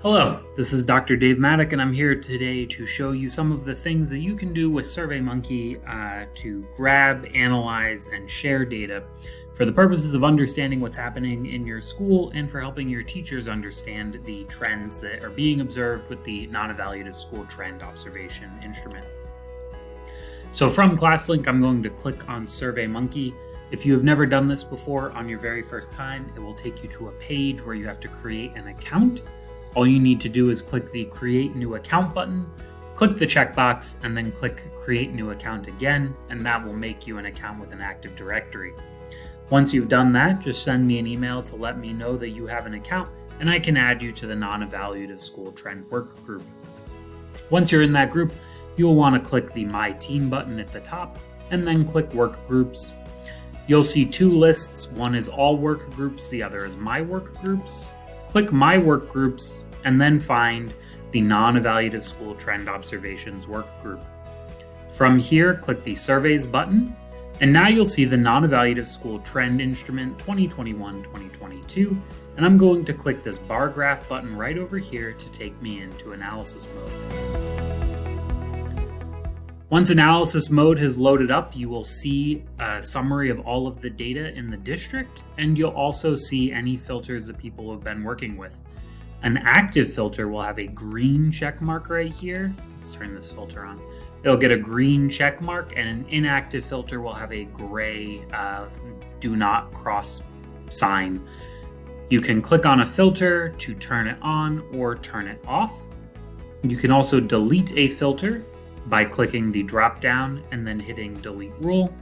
Hello, this is Dr. Dave Maddock, and I'm here today to show you some of the things that you can do with SurveyMonkey to grab, analyze, and share data for the purposes of understanding what's happening in your school and for helping your teachers understand the trends that are being observed with the Non-Evaluative School Trend Observation instrument. So from ClassLink, I'm going to click on SurveyMonkey. If you have never done this before, on your very first time, it will take you to a page where you have to create an account. All you need to do is click the Create New Account button, click the checkbox, and then click Create New Account again, and that will make you an account with an Active Directory. Once you've done that, just send me an email to let me know that you have an account, and I can add you to the Non-Evaluative School Trend Work Group. Once you're in that group, you'll want to click the My Team button at the top, and then click Work Groups. You'll see two lists. One is All Work Groups, the other is My Work Groups. Click My Work Groups and then find the Non-Evaluative School Trend Observations Work Group. From here, click the Surveys button, and now you'll see the Non-Evaluative School Trend Instrument 2021-2022, and I'm going to click this bar graph button right over here to take me into analysis mode. Once analysis mode has loaded up, you will see a summary of all of the data in the district, and you'll also see any filters that people have been working with. An active filter will have a green check mark right here. Let's turn this filter on. It'll get a green check mark, and an inactive filter will have a gray do not cross sign. You can click on a filter to turn it on or turn it off. You can also delete a filter by clicking the drop down and then hitting delete rule,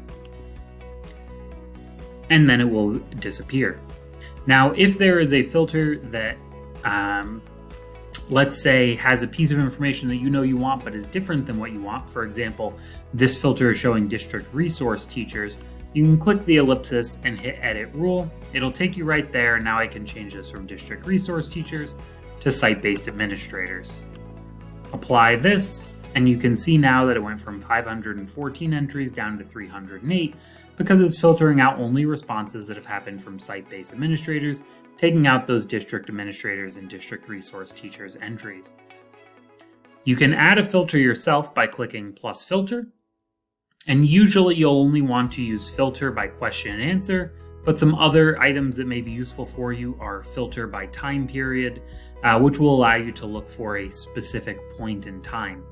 and then it will disappear. Now, if there is a filter that let's say has a piece of information that you want but is different than what you want, for example, this filter is showing district resource teachers, you can click the ellipsis and hit edit rule. It'll take you right there. Now I can change this from district resource teachers to site-based administrators. Apply this, and you can see now that it went from 514 entries down to 308 because it's filtering out only responses that have happened from site-based administrators, taking out those district administrators and district resource teachers entries. You can add a filter yourself by clicking plus filter, and usually you'll only want to use filter by question and answer, but some other items that may be useful for you are filter by time period, which will allow you to look for a specific point in time.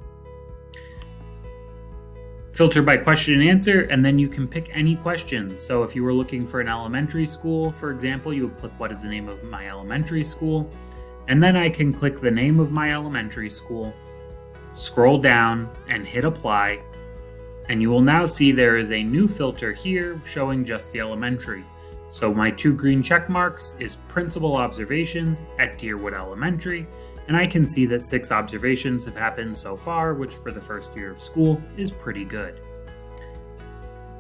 Filter by question and answer, and then you can pick any question. So if you were looking for an elementary school, for example, you would click what is the name of my elementary school, and then I can click the name of my elementary school, scroll down and hit apply, and you will now see there is a new filter here showing just the elementary. So my two green check marks is principal observations at Deerwood Elementary, and I can see that 6 observations have happened so far, which for the first year of school is pretty good.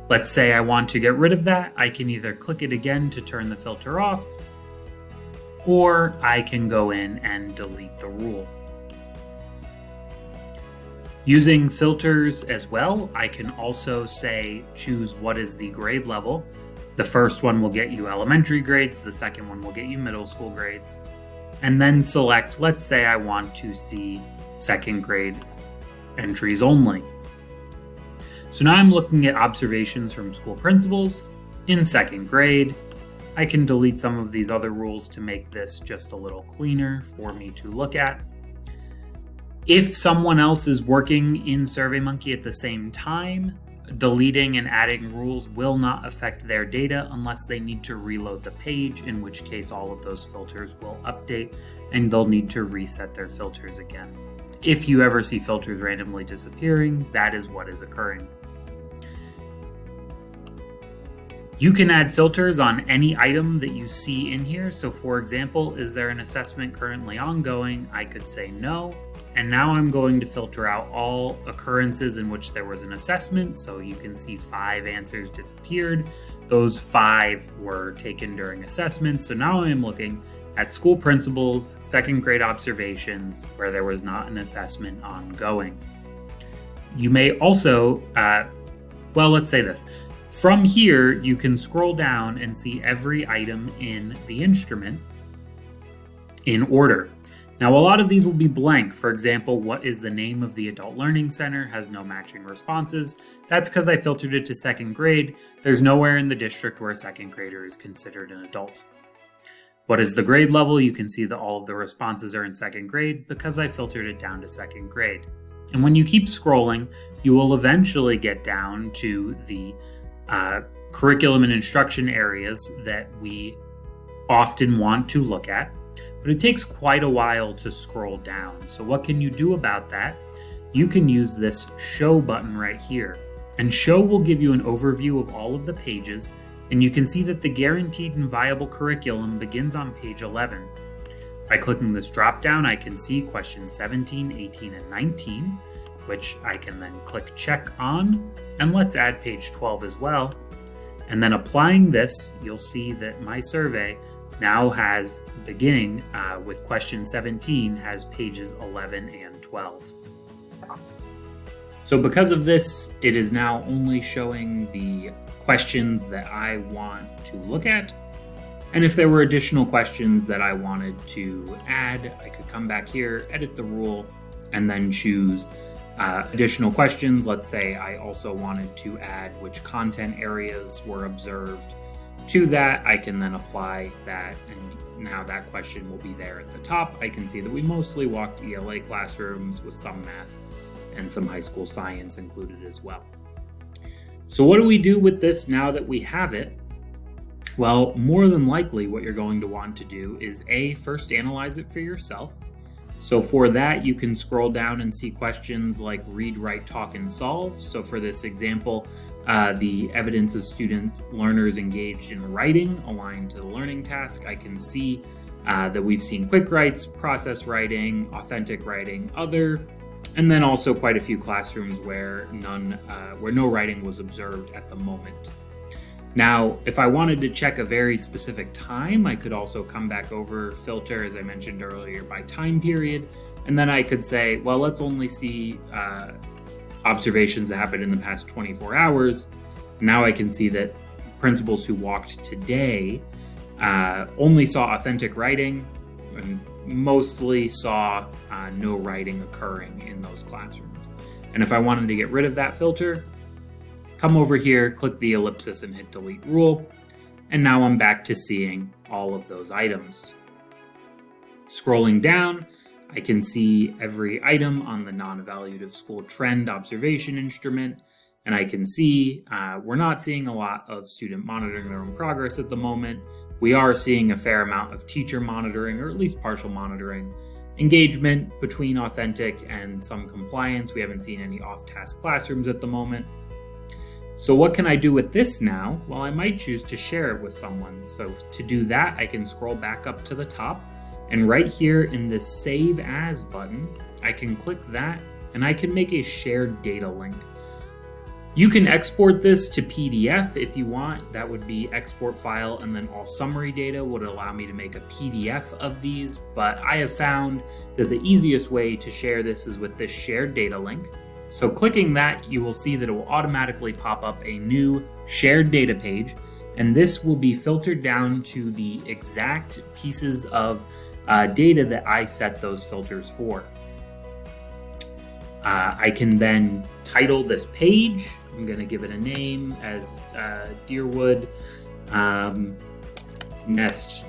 Let's say I want to get rid of that. I can either click it again to turn the filter off, or I can go in and delete the rule. Using filters as well, I can also say choose what is the grade level. The first one will get you elementary grades, the second one will get you middle school grades. And then select, let's say I want to see second grade entries only. So now I'm looking at observations from school principals in second grade. I can delete some of these other rules to make this just a little cleaner for me to look at. If someone else is working in SurveyMonkey at the same time, deleting and adding rules will not affect their data unless they need to reload the page, in which case all of those filters will update and they'll need to reset their filters again. If you ever see filters randomly disappearing, that is what is occurring. You can add filters on any item that you see in here. So for example, is there an assessment currently ongoing? I could say no. And now I'm going to filter out all occurrences in which there was an assessment. So you can see 5 answers disappeared. Those 5 were taken during assessment. So now I'm looking at school principals, second grade observations where there was not an assessment ongoing. You may also, let's say this. From here, you can scroll down and see every item in the instrument in order. Now, a lot of these will be blank. For example, what is the name of the adult learning center has no matching responses. That's because I filtered it to second grade. There's nowhere in the district where a second grader is considered an adult. What is the grade level? You can see that all of the responses are in second grade because I filtered it down to second grade. And when you keep scrolling, you will eventually get down to the curriculum and instruction areas that we often want to look at. But it takes quite a while to scroll down. So what can you do about that? You can use this show button right here. And show will give you an overview of all of the pages, and you can see that the guaranteed and viable curriculum begins on page 11. By clicking this drop down, I can see questions 17, 18, and 19, which I can then click check on, and let's add page 12 as well. And then applying this, you'll see that my survey now has, beginning with question 17, has pages 11 and 12. So because of this, it is now only showing the questions that I want to look at. And if there were additional questions that I wanted to add, I could come back here, edit the rule, and then choose additional questions. Let's say I also wanted to add which content areas were observed. To that, I can then apply that, and now that question will be there at the top. I can see that we mostly walked ELA classrooms with some math and some high school science included as well. So what do we do with this now that we have it? Well, more than likely what you're going to want to do is first analyze it for yourself. So for that, you can scroll down and see questions like read, write, talk, and solve. So for this example, the evidence of student learners engaged in writing aligned to the learning task. I can see that we've seen quick writes, process writing, authentic writing, other, and then also quite a few classrooms where no writing was observed at the moment. Now, if I wanted to check a very specific time, I could also come back over, filter, as I mentioned earlier, by time period, and then I could say, well, let's only see observations that happened in the past 24 hours. Now I can see that principals who walked today only saw authentic writing and mostly saw no writing occurring in those classrooms. And if I wanted to get rid of that filter, come over here, click the ellipsis and hit delete rule. And now I'm back to seeing all of those items. Scrolling down, I can see every item on the non-evaluative school trend observation instrument. And I can see we're not seeing a lot of student monitoring their own progress at the moment. We are seeing a fair amount of teacher monitoring, or at least partial monitoring. Engagement between authentic and some compliance. We haven't seen any off-task classrooms at the moment. So what can I do with this now? Well, I might choose to share it with someone. So to do that, I can scroll back up to the top, and right here in this Save As button, I can click that and I can make a shared data link. You can export this to PDF if you want. That would be export file, and then all summary data would allow me to make a PDF of these. But I have found that the easiest way to share this is with this shared data link. So clicking that, you will see that it will automatically pop up a new shared data page, and this will be filtered down to the exact pieces of data that I set those filters for. I can then title this page. I'm going to give it a name as Deerwood Nest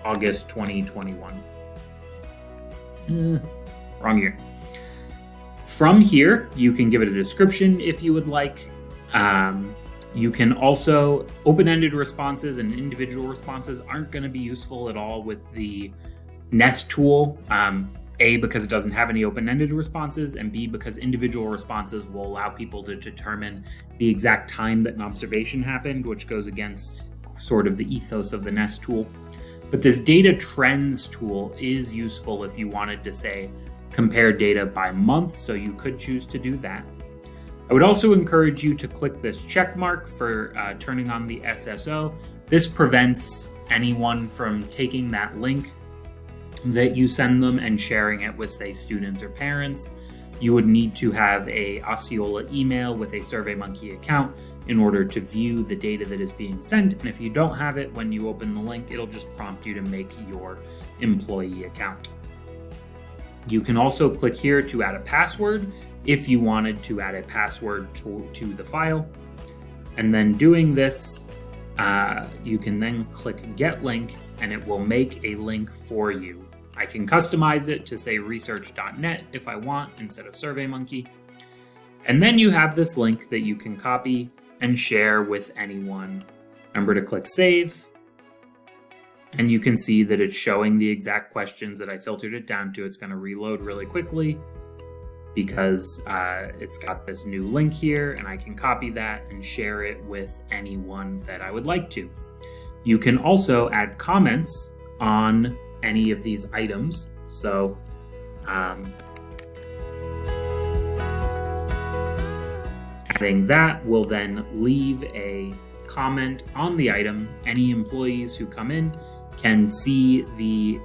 August 2021. Wrong year. From here, you can give it a description if you would like. You can also, open-ended responses and individual responses aren't going to be useful at all with the Nest tool. A, because it doesn't have any open-ended responses, and B, because individual responses will allow people to determine the exact time that an observation happened, which goes against sort of the ethos of the Nest tool. But this data trends tool is useful if you wanted to, say, compare data by month, so you could choose to do that. I would also encourage you to click this check mark for turning on the SSO. This prevents anyone from taking that link that you send them and sharing it with, say, students or parents. you would need to have a Osceola email with a SurveyMonkey account in order to view the data that is being sent. And if you don't have it, when you open the link, it'll just prompt you to make your employee account. You can also click here to add a password if you wanted to add a password to the file. And then doing this, you can then click Get Link, and it will make a link for you. I can customize it to say research.net if I want instead of SurveyMonkey. And then you have this link that you can copy and share with anyone. Remember to click Save. And you can see that it's showing the exact questions that I filtered it down to. It's going to reload really quickly because it's got this new link here, and I can copy that and share it with anyone that I would like to. You can also add comments on any of these items. So adding that will then leave a comment on the item. Any employees who come in can see the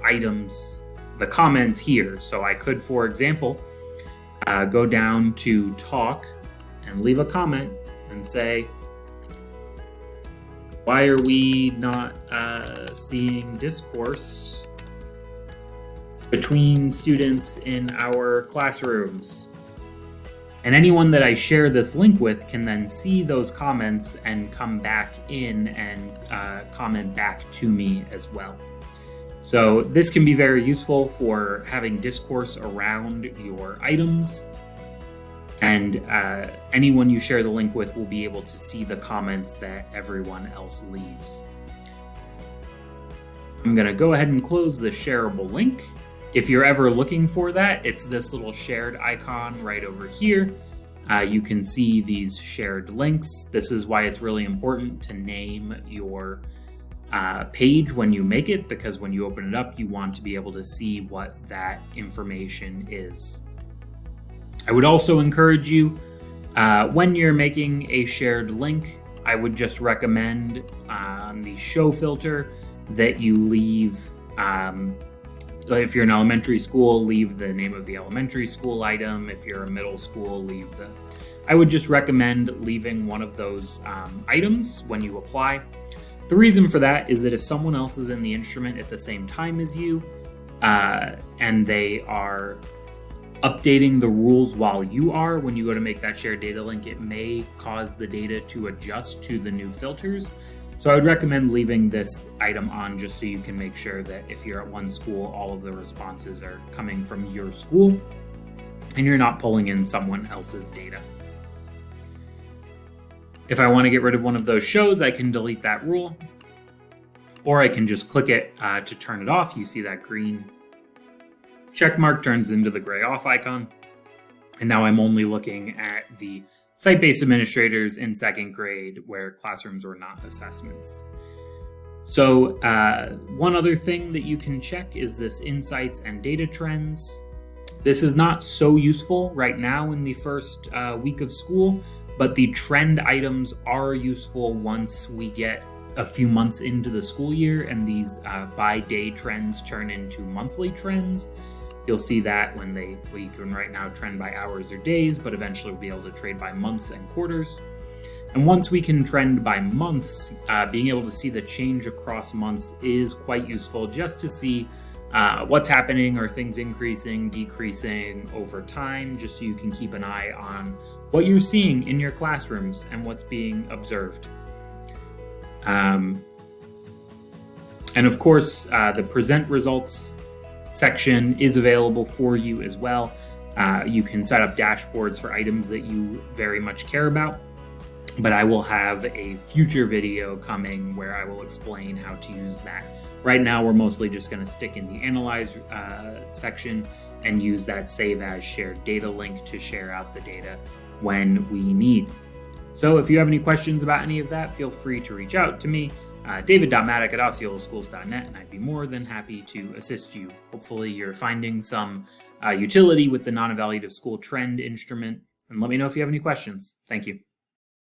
items, the comments here. So I could, for example, go down to talk and leave a comment and say, why are we not seeing discourse between students in our classrooms? And anyone that I share this link with can then see those comments and come back in and comment back to me as well. So this can be very useful for having discourse around your items. And anyone you share the link with will be able to see the comments that everyone else leaves. I'm going to go ahead and close the shareable link. If you're ever looking for that, it's this little shared icon right over here. You can see these shared links. This is why it's really important to name your page when you make it, because when you open it up, you want to be able to see what that information is. I would also encourage you, when you're making a shared link, I would just recommend the show filter that you leave, if you're an elementary school, leave the name of the elementary school item. If you're a middle school, I would just recommend leaving one of those items when you apply. The reason for that is that if someone else is in the instrument at the same time as you, and they are updating the rules while you are, when you go to make that shared data link, it may cause the data to adjust to the new filters. So I would recommend leaving this item on just so you can make sure that if you're at one school, all of the responses are coming from your school and you're not pulling in someone else's data. If I want to get rid of one of those shows, I can delete that rule, or I can just click it to turn it off. You see that green check mark turns into the gray off icon. And now I'm only looking at the site-based administrators in second grade where classrooms were not assessments. So one other thing that you can check is this insights and data trends. This is not so useful right now in the first week of school, but the trend items are useful once we get a few months into the school year and these by day trends turn into monthly trends. You'll see that when we can right now trend by hours or days, but eventually we'll be able to trade by months and quarters. And once we can trend by months, being able to see the change across months is quite useful just to see what's happening. Are things increasing, decreasing over time, just so you can keep an eye on what you're seeing in your classrooms and what's being observed. And of course, the present results section is available for you as well. You can set up dashboards for items that you very much care about, but I will have a future video coming where I will explain how to use that. Right now, we're mostly just going to stick in the Analyze section and use that Save As Shared Data link to share out the data when we need. So if you have any questions about any of that, feel free to reach out to me, david.maddock@osceolaschools.net, and I'd be more than happy to assist you. Hopefully you're finding some utility with the Non-Evaluative School Trend instrument, and let me know if you have any questions. Thank you.